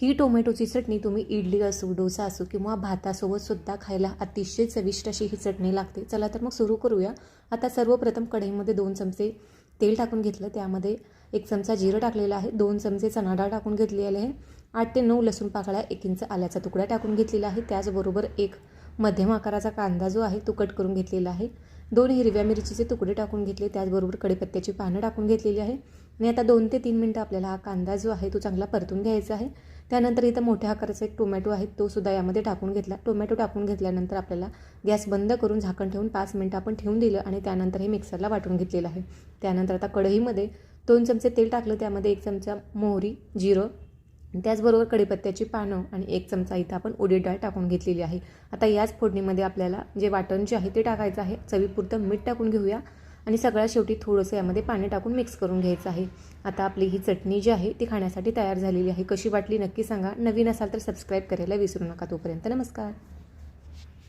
ही टोमॅटोची चटणी तुम्ही इडली असो, डोसा असो किंवा भातासोबत सुद्धा खायला अतिशय चविष्ट अशी ही चटणी लागते। चला तर मग सुरू करूया। आता सर्वप्रथम कढईमध्ये 2 चमचे तेल टाकून घेतलं, त्यामध्ये 1 चमचा जिरं टाकलेलं आहे, 2 चमचे चणा डाळ टाकून घेतलेले आहे, 8 ते 9 लसूण पाकळ्या, 1 इंच आल्याचा तुकडा टाकून घेतलेला आहे, त्याचबरोबर एक मध्यम आकाराचा कांदा जो आहे तो कट करून घेतलेला आहे, 2 हिरव्या मिरचीचे तुकडे टाकून घेतले, त्याचबरोबर कढीपत्त्याची पानं टाकून घेतलेली आहे आणि आता 2 ते 3 मिनिटं आपल्याला हा कांदा जो आहे तो चांगला परतून घ्यायचा आहे। त्यानंतर इथं मोठ्या आकाराचा एक टोमॅटो आहे तो सुद्धा यामध्ये टाकून घेतला। टोमॅटो टाकून घेतल्यानंतर आपल्याला गॅस बंद करून झाकण ठेवून 5 मिनिटं आपण ठेवून दिलं आणि त्यानंतर हे मिक्सरला वाटून घेतलेलं आहे। त्यानंतर आता कढईमध्ये 2 चमचे तेल टाकलं, त्यामध्ये 1 चमचा मोहरी, जिरं, त्याचबरोबर कढीपत्त्याची पानं आणि 1 चमचा इथं आपण उडीद डाळ टाकून घेतलेली आहे। आता याच फोडणीमध्ये आपल्याला जे वाटण जे आहे ते टाकायचं आहे, चवीपुरतं मीठ टाकून घेऊया आणि सगळ्यात शेवटी थोडंसं यामध्ये पाणी टाकून मिक्स करून घ्यायचं आहे। आता आपली ही चटणी जी आहे ती खाण्यासाठी तयार झालेली आहे। कशी वाटली नक्की सांगा। नवीन असाल तर सबस्क्राईब करायला विसरू नका। तोपर्यंत नमस्कार।